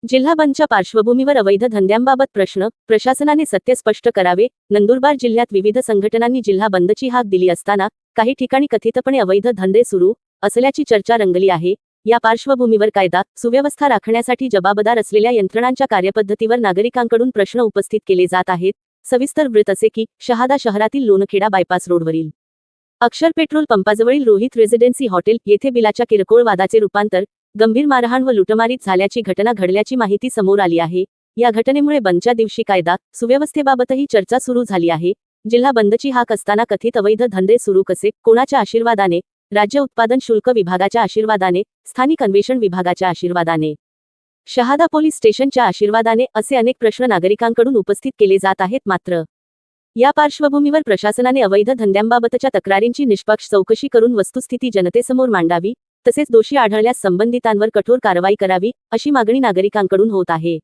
जिल्हा बंदच्या पार्श्वभूमीवर अवैध धंद्यांबाबत प्रश्न, प्रशासनाने सत्य स्पष्ट करावे. नंदुरबार जिल्ह्यात विविध संघटनांनी जिल्हा बंदची हाक दिली असताना काही ठिकाणी कथितपणे अवैध धंदे सुरू असल्याची चर्चा रंगली आहे. या पार्श्वभूमीवर कायदा सुव्यवस्था राखण्यासाठी जबाबदार असलेल्या यंत्रणांच्या कार्यपद्धतीवर नागरिकांकडून प्रश्न उपस्थित केले जात आहेत. सविस्तर वृत्त असे की शहादा शहरातील लोणखेडा बायपास रोडवरील अक्षर पेट्रोल पंपाजवळील रोहित रेसिडेन्सी हॉटेल येथे बिलाच्या किरकोळ वादाचे रूपांतर गंभीर मारहाण व लुटमारीत झाल्याची घटना घडल्याची माहिती समोर आली आहे. या घटनेमुळे बंदच्या दिवशी कायदा सुव्यवस्थेबाबतही चर्चा सुरू झाली आहे. जिल्हा बंदची हाक असताना कथित अवैध धंदे सुरू कसे, कोणाच्या आशीर्वादाने? राज्य उत्पादन शुल्क विभागाच्या आशीर्वादाने, स्थानिक अन्वेषण विभागाच्या आशीर्वादाने, शहादा पोलीस स्टेशनच्या आशीर्वादाने असे अनेक प्रश्न नागरिकांकडून उपस्थित केले जात आहेत. मात्र या पार्श्वभूमीवर प्रशासनाने अवैध धंद्यांबाबतच्या तक्रारींची निष्पक्ष चौकशी करून वस्तुस्थिती जनतेसमोर मांडावी, तसेच दोषी आढळल्यास संबंधितांवर कठोर कारवाई करावी, अशी मागणी नागरिकांकडून होत आहे.